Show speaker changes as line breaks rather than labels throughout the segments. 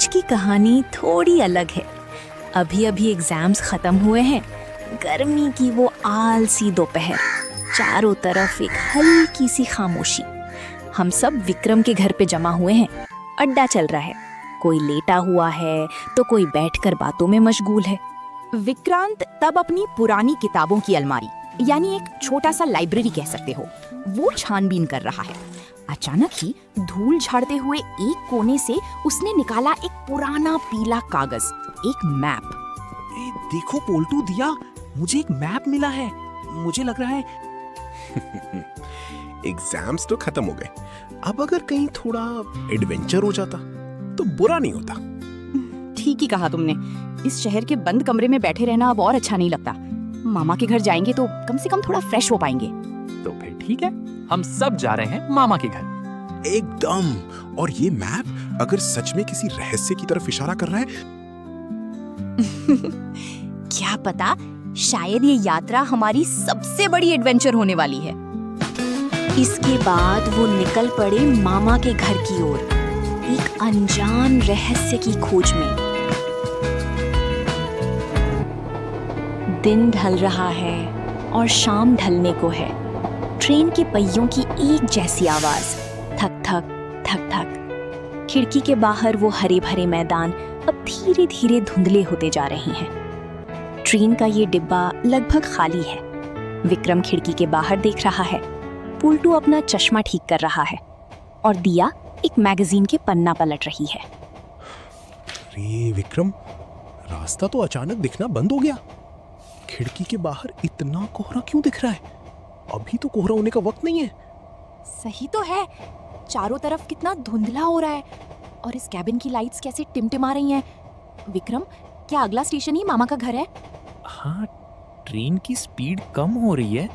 की कहानी थोड़ी अलग है। अभी अभी एग्जाम्स खत्म हुए हैं। गर्मी की वो आलसी दोपहर, चारों तरफ एक हल्की सी खामोशी। हम सब विक्रम के घर पे जमा हुए हैं। अड्डा चल रहा है, कोई लेटा हुआ है तो कोई बैठकर बातों में मशगूल है।
विक्रांत तब अपनी पुरानी किताबों की अलमारी, यानी एक छोटा सा लाइब्रेरी कह सकते हो, वो छानबीन कर रहा है। अचानक ही धूल झाड़ते हुए एक कोने से उसने निकाला एक पुराना पीला कागज, एक मैप।
देखो पोल्टू दिया, मुझे एक मैप मिला है। मुझे लग रहा है
एग्जाम्स तो खत्म हो गए, अब अगर कहीं थोड़ा एडवेंचर हो जाता तो बुरा नहीं होता।
ठीक ही कहा तुमने, इस शहर के बंद कमरे में बैठे रहना अब और अच्छा नहीं लगता। मामा के घर जाएंगे तो कम से कम थोड़ा फ्रेश हो पाएंगे।
तो फिर ठीक है, हम सब जा रहे हैं मामा के घर।
एकदम। और ये मैप अगर सच में किसी रहस्य की तरफ इशारा कर रहा है
क्या पता, शायद ये यात्रा हमारी सबसे बड़ी एडवेंचर होने वाली है।
इसके बाद वो निकल पड़े मामा के घर की ओर, एक अनजान रहस्य की खोज में। दिन ढल रहा है और शाम ढलने को है। ट्रेन के पहियों की एक जैसी आवाज, थक थक थक थक। खिड़की के बाहर वो हरे भरे मैदान अब धीरे धीरे धुंधले होते जा रहे हैं। ट्रेन का ये डिब्बा लगभग खाली है। विक्रम खिड़की के बाहर देख रहा है, पुल्टू अपना चश्मा ठीक कर रहा है और दिया एक मैगजीन के पन्ना पलट रही है।
अरे विक्रम, रास्ता तो अचानक दिखना बंद हो गया। खिड़की के बाहर इतना कोहरा क्यों दिख रहा है? अभी तो कोहरा होने का वक्त नहीं है।
सही तो है, चारों तरफ कितना धुंधला हो रहा है और इस कैबिन की लाइट्स कैसे टिमटिमा रही हैं। विक्रम, क्या अगला स्टेशन ही मामा का घर है?
हाँ, ट्रेन की स्पीड कम हो रही है,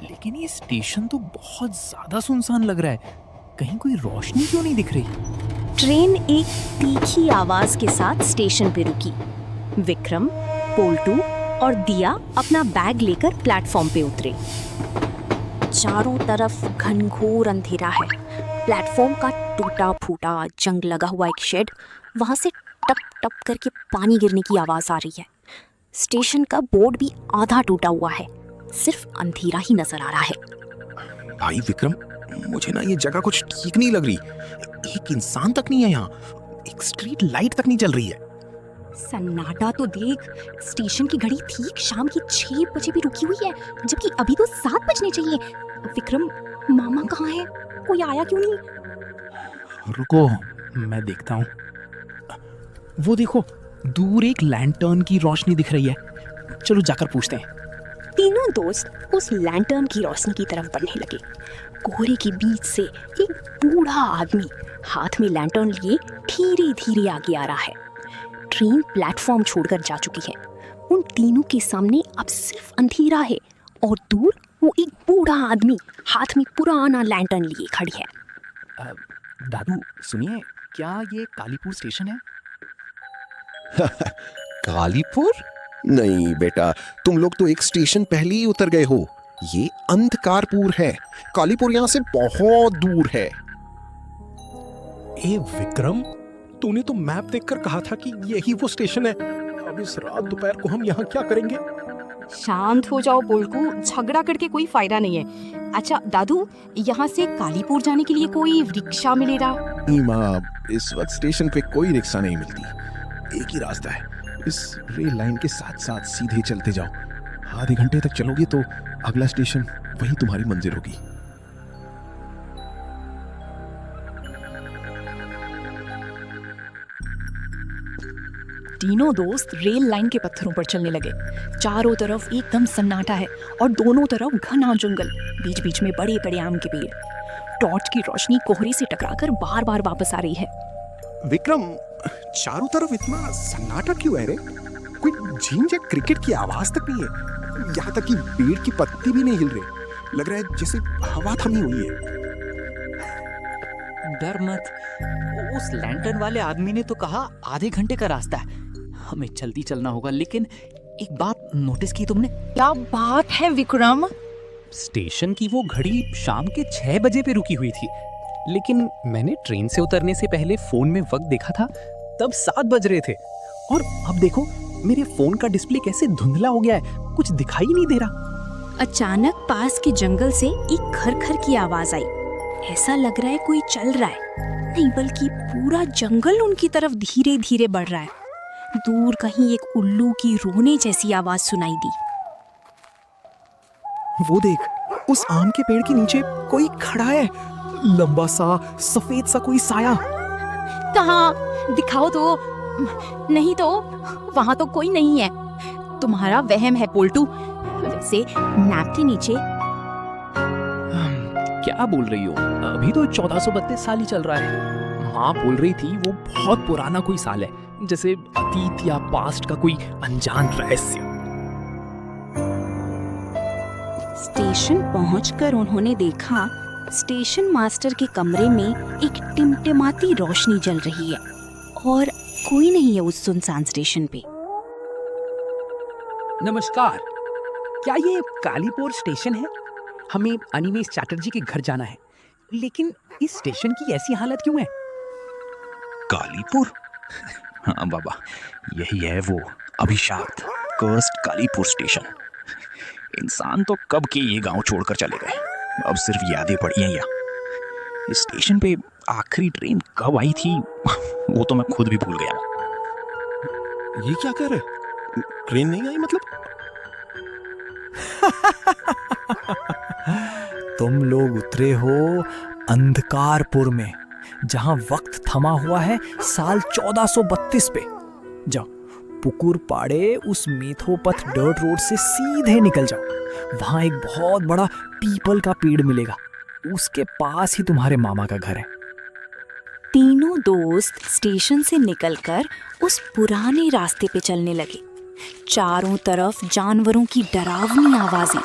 लेकिन ये स्टेशन तो बहुत ज्यादा सुनसान लग रहा है। कहीं कोई रोशनी क्यों नहीं दिख रही?
ट्रेन एक तीखी आवाज के साथ स्टेशन पे रुकी। विक्रम, पोल्टू और दिया अपना बैग लेकर प्लेटफॉर्म पे उतरे। चारों तरफ घनघोर अंधेरा है। प्लेटफॉर्म का टूटा फूटा जंग लगा हुआ एक शेड, वहां से टप टप करके पानी गिरने की आवाज आ रही है। स्टेशन का बोर्ड भी आधा टूटा हुआ है, सिर्फ अंधेरा ही नजर आ रहा है।
भाई विक्रम, मुझे ना ये जगह कुछ ठीक नहीं लग रही। एक इंसान तक नहीं है यहाँ, एक स्ट्रीट लाइट तक नहीं चल रही है।
सन्नाटा तो देख, स्टेशन की घड़ी ठीक शाम की 6 बजे भी रुकी हुई है, जबकि अभी तो 7 बजने चाहिए। विक्रम, मामा कहाँ है? कोई आया क्यों नहीं?
रुको, मैं देखता हूँ। वो देखो, दूर एक लैंटर्न की रोशनी दिख रही है। चलो जाकर पूछते हैं।
तीनों दोस्त उस लैंटर्न की रोशनी की तरफ बढ़ने लगे। कोहरे के बीच से एक बूढ़ा आदमी हाथ में लैंटर्न लिए धीरे धीरे आगे आ रहा है। ट्रेन प्लेटफॉर्म छोड़कर जा चुकी है। उन तीनों के सामने अब सिर्फ अंधेरा है और दूर वो एक बूढ़ा आदमी हाथ में पुराना लैंटर्न लिए खड़ी है।
दादू सुनिए, क्या ये कालीपुर स्टेशन है?
कालीपुर? नहीं बेटा, तुम लोग तो एक स्टेशन पहले ही उतर गए हो। ये अंधकारपुर है। कालीपुर यहाँ से बहुत दूर है।
ए विक्रम, तूने तो मैप देखकर कहा था कि यही वो स्टेशन है। अब इस रात दोपहर को हम यहाँ क्या करेंगे?
शांत हो जाओ पोल्टू, झगड़ा करके कोई फायदा नहीं है। अच्छा दादू, यहाँ से कालीपुर जाने के लिए कोई रिक्शा मिलेगा?
नहीं माँ, इस वक्त स्टेशन पे कोई रिक्शा नहीं मिलती। एक ही रास्ता है, इस रेल लाइन के साथ साथ सीधे चलते जाओ। आधे घंटे तक चलोगे तो अगला स्टेशन वही तुम्हारी मंजिल होगी।
तीनों दोस्त रेल लाइन के पत्थरों पर चलने लगे। चारों तरफ एकदम सन्नाटा है और दोनों तरफ घना जंगल, बीच बीच में बड़े बड़े आम के पेड़। टॉर्च की रोशनी कोहरे से टकराकर बार बार वापस आ रही है।
विक्रम, चारों तरफ इतना सन्नाटा क्यों है रे? कोई झींझ या क्रिकेट की आवाज तक नहीं है। यहाँ तक कि पेड़ की पत्ती भी नहीं हिल रही। लग रहा है जैसे हवा थमी हुई है।
डर मत, उस लैंटर्न वाले आदमी ने तो कहा आधे घंटे का रास्ता है, हमें जल्दी चलना होगा। लेकिन एक बात नोटिस की तुमने?
क्या बात है विक्रम?
स्टेशन की वो घड़ी शाम के 6 बजे पे रुकी हुई थी, लेकिन मैंने ट्रेन से उतरने से पहले फोन में वक्त देखा था तब 7 बज रहे थे और अब देखो मेरे फोन का डिस्प्ले कैसे धुंधला हो गया है, कुछ दिखाई नहीं दे रहा।
अचानक पास के जंगल से एक खर की आवाज आई। ऐसा लग रहा है कोई चल रहा है, नहीं बल्कि पूरा जंगल उनकी तरफ धीरे धीरे बढ़ रहा है। दूर कहीं एक उल्लू की रोने जैसी आवाज सुनाई दी।
वो देख, उस आम के पेड़ के नीचे कोई खड़ा है, लंबा सा सफेद सा कोई साया।
कहाँ? दिखाओ तो। नहीं तो वहां तो कोई नहीं है। तुम्हारा वहम है पोल्टू। वैसे मैप के नीचे
क्या बोल रही हो? अभी तो 1432 साल ही चल रहा है। माँ बोल रही थी वो बहुत पुराना कोई साल है, जैसे अतीत या पास्ट का कोई अनजान रहस्य।
स्टेशन पहुंचकर उन्होंने देखा स्टेशन मास्टर के कमरे में एक टिमटिमाती रोशनी जल रही है और कोई नहीं है उस सुनसान स्टेशन पे।
नमस्कार, क्या ये कालीपुर स्टेशन है? हमें अनिमेश चैटर्जी के घर जाना है, लेकिन इस स्टेशन की ऐसी हालत क्यों है?
कालीपुर? हाँ बाबा, यही है वो अभिशाप्त कर्स्ड कालीपुर स्टेशन। इंसान तो कब के ये गांव छोड़कर चले गए, अब सिर्फ यादें पड़ी हैं यहाँ। इस स्टेशन पे आखिरी ट्रेन कब आई थी वो तो मैं खुद भी भूल गया हूँ।
ये क्या कह रहे? ट्रेन नहीं आई मतलब?
तुम लोग उतरे हो अंधकारपुर में, जहां वक्त थमा हुआ है साल 1432 पे। जाओ पुकुर पाड़े उस मेथोपथ डर्ट रोड से सीधे निकल जाओ। वहां एक बहुत बड़ा पीपल का पेड़ मिलेगा, उसके पास ही तुम्हारे मामा का घर है।
तीनों दोस्त स्टेशन से निकलकर उस पुराने रास्ते पे चलने लगे। चारों तरफ जानवरों की डरावनी आवाजें,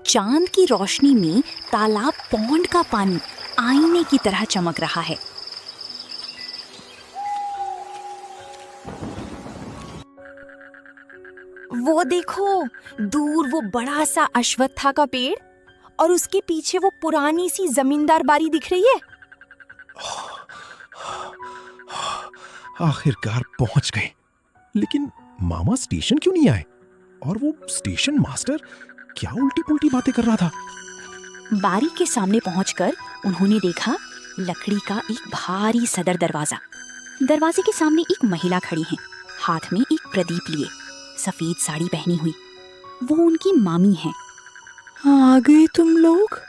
चांद की रोशनी में तालाब पौंड का पानी आईने की तरह चमक रहा है।
वो देखो, दूर वो बड़ा सा अश्वत्था का पेड़ और उसके पीछे वो पुरानी सी जमींदार बाड़ी दिख रही है।
आखिरकार पहुंच गए। लेकिन मामा स्टेशन क्यों नहीं आए? और वो स्टेशन मास्टर क्या उल्टी पुल्टी बातें कर रहा था?
बारी के सामने पहुंचकर उन्होंने देखा लकड़ी का एक भारी सदर दरवाजा। दरवाजे के सामने एक महिला खड़ी है, हाथ में एक प्रदीप लिए, सफेद साड़ी पहनी हुई। वो उनकी मामी है।
आ गए तुम लोग?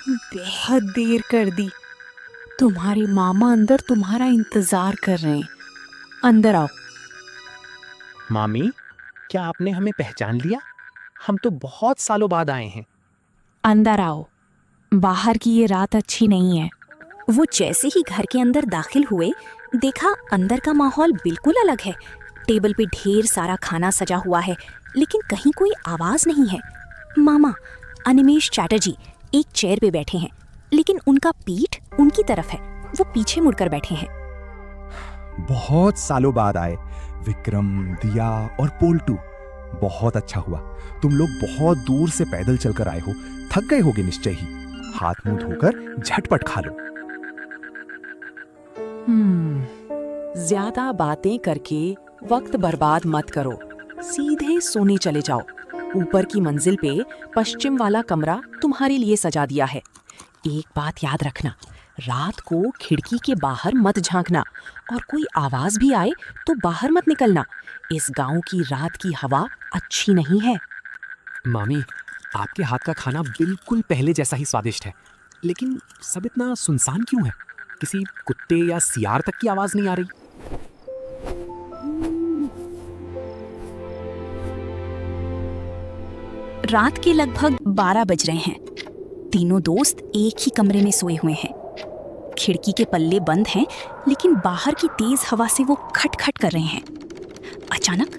बेहद देर कर दी। तुम्हारे मामा अंदर तुम्हारा इंतजार कर रहे हैं, अंदर आओ।
मामी, क्या आपने हमें पहचान लिया? हम तो बहुत सालों बाद आए हैं।
अंदर आओ, बाहर की ये रात अच्छी नहीं है।
वो जैसे ही घर के अंदर दाखिल हुए, देखा अंदर का माहौल बिल्कुल अलग है। टेबल पे ढेर सारा खाना सजा हुआ है, लेकिन कहीं कोई आवाज नहीं है। मामा अनिमेश चैटर्जी एक चेयर पे बैठे हैं, लेकिन उनका पीठ उनकी तरफ है। वो पीछे मुड़कर बैठे हैं।
बहुत सालों बाद आए विक्रम, दिया और पोल्टू। बहुत अच्छा हुआ, तुम लोग बहुत दूर से पैदल चलकर आए हो, थक गए होगे निश्चय ही। हाथ मुंह धोकर झटपट खा लो।
ज्यादा बातें करके वक्त बर्बाद मत करो, सीधे सोने चले जाओ। ऊपर की मंजिल पे पश्चिम वाला कमरा तुम्हारे लिए सजा दिया है। एक बात याद रखना, रात को खिड़की के बाहर मत झांकना, और कोई आवाज भी आए तो बाहर मत निकलना। इस गांव की रात की हवा अच्छी नहीं है।
मामी, आपके हाथ का खाना बिल्कुल पहले जैसा ही स्वादिष्ट है, लेकिन सब इतना सुनसान क्यों है? किसी कुत्ते या सियार तक की आवाज नहीं आ रही।
रात के लगभग 12 बज रहे हैं। तीनों दोस्त एक ही कमरे में सोए हुए हैं। खिड़की के पल्ले बंद हैं, लेकिन बाहर की तेज हवा से वो खटखट कर रहे हैं। अचानक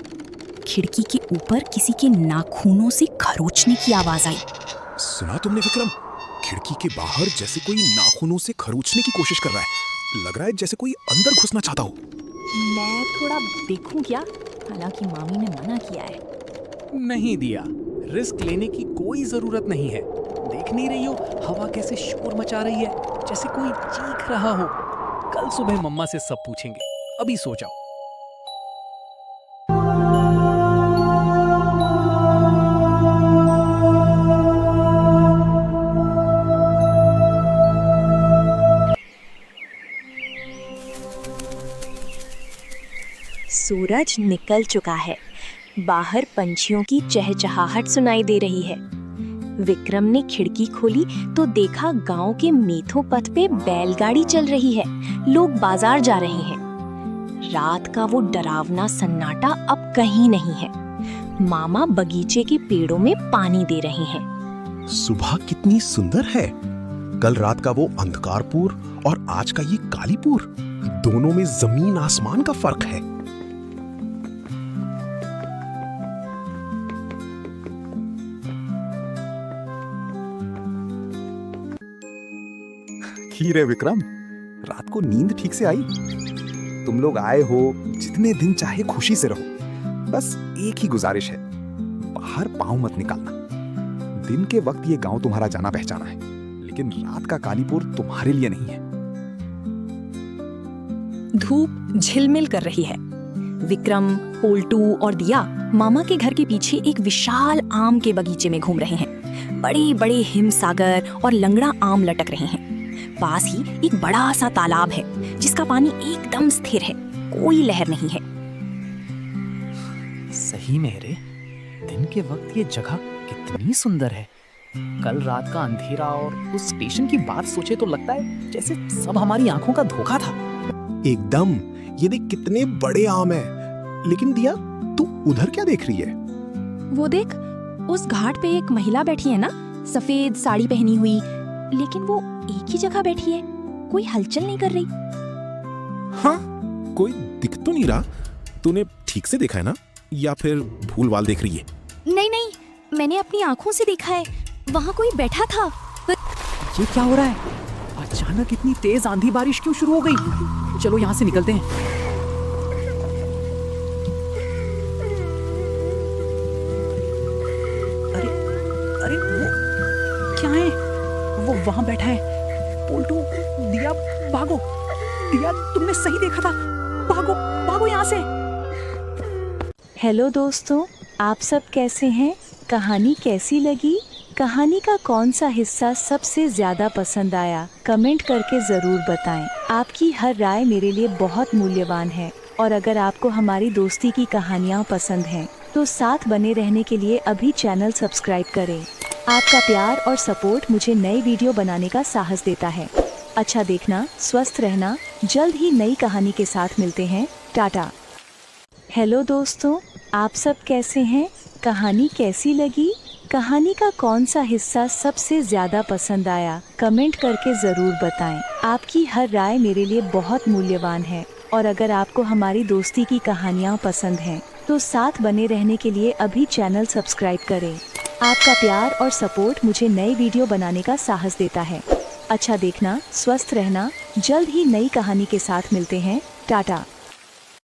खिड़की के ऊपर किसी के नाखूनों से खरोचने की आवाज आई।
सुना तुमने विक्रम? खिड़की के बाहर जैसे कोई नाखूनों से खरोचने की कोशिश कर रहा है। लग रहा है जैसे कोई अंदर घुसना चाहता हो।
मैं थोड़ा देखूं क्या? हालांकि मामी ने मना किया है।
नहीं दिया, रिस्क लेने की कोई जरूरत नहीं है। देख नहीं रही हो हवा कैसे शोर मचा रही है, जैसे कोई चीख रहा हो। कल सुबह मम्मा से सब पूछेंगे, अभी सो जाओ।
सूरज निकल चुका है। बाहर पंछियों की चहचहाहट सुनाई दे रही है। विक्रम ने खिड़की खोली तो देखा गांव के मेथो पथ पे बैलगाड़ी चल रही है। लोग बाजार जा रहे हैं। रात का वो डरावना सन्नाटा अब कहीं नहीं है। मामा बगीचे के पेड़ों में पानी दे रहे हैं।
सुबह कितनी सुंदर है। कल रात का वो अंधकारपुर और आज का ये कालीपुर, दोनों में जमीन आसमान का फर्क है।
खीर है विक्रम, रात को नींद ठीक से आई? तुम लोग आए हो, जितने दिन चाहे खुशी से रहो। बस एक ही गुजारिश है, बाहर पांव मत निकालना। दिन के वक्त ये गांव तुम्हारा जाना पहचाना है, लेकिन रात का कालीपुर तुम्हारे लिए नहीं है।
धूप झिलमिल कर रही है। विक्रम, पोल्टू और दिया मामा के घर के पीछे एक विशाल आम के बगीचे में घूम रहे हैं। बड़े बड़े हिमसागर और लंगड़ा आम लटक रहे हैं। पास ही एक बड़ा सा तालाब है जिसका पानी एकदम स्थिर है, कोई लहर नहीं है।
सही में रे, दिन के वक्त ये जगह कितनी सुंदर है। कल रात का अंधेरा और उस स्टेशन की बात सोचे तो लगता है जैसे सब हमारी आंखों का धोखा था।
एकदम। ये देख कितने बड़े आम है। लेकिन दिया, तू उधर क्या देख रही है?
वो देख, उस घाट पे एक महिला बैठी है ना, सफेद साड़ी पहनी हुई, लेकिन वो एक ही जगह बैठी है, कोई हलचल नहीं कर रही।
हाँ, कोई दिख तो नहीं रहा। तूने ठीक से देखा है ना, या फिर भूल वाल देख रही है?
नहीं नहीं, मैंने अपनी आंखों से देखा है, वहाँ कोई बैठा था।
ये क्या हो रहा है? अचानक इतनी तेज आंधी बारिश क्यों शुरू हो गई? चलो यहाँ से निकलते हैं। अरे अरे वो क्या है? वो वहां बैठा है। पोल्टू, दिया, भागो। दिया, तुमने सही देखा था। भागो भागो यहाँ से।
हेलो दोस्तों, आप सब कैसे हैं? कहानी कैसी लगी? कहानी का कौन सा हिस्सा सबसे ज़्यादा पसंद आया? कमेंट करके ज़रूर बताएं। आपकी हर राय मेरे लिए बहुत मूल्यवान है। और अगर आपको हमारी दोस्ती की कहानियाँ पसंद हैं तो साथ बने रहने के लिए अभी चैनल सब्सक्राइब करें। आपका प्यार और सपोर्ट मुझे नए वीडियो बनाने का साहस देता है। अच्छा देखना, स्वस्थ रहना। जल्द ही नई कहानी के साथ मिलते हैं। टाटा। हेलो दोस्तों, आप सब कैसे हैं? कहानी कैसी लगी? कहानी का कौन सा हिस्सा सबसे ज़्यादा पसंद आया? कमेंट करके ज़रूर बताएं। आपकी हर राय मेरे लिए बहुत मूल्यवान है। और अगर आपको हमारी दोस्ती की कहानियाँ पसंद हैं तो साथ बने रहने के लिए अभी चैनल सब्सक्राइब करें। आपका प्यार और सपोर्ट मुझे नए वीडियो बनाने का साहस देता है। अच्छा देखना, स्वस्थ रहना। जल्द ही नई कहानी के साथ मिलते हैं। टाटा।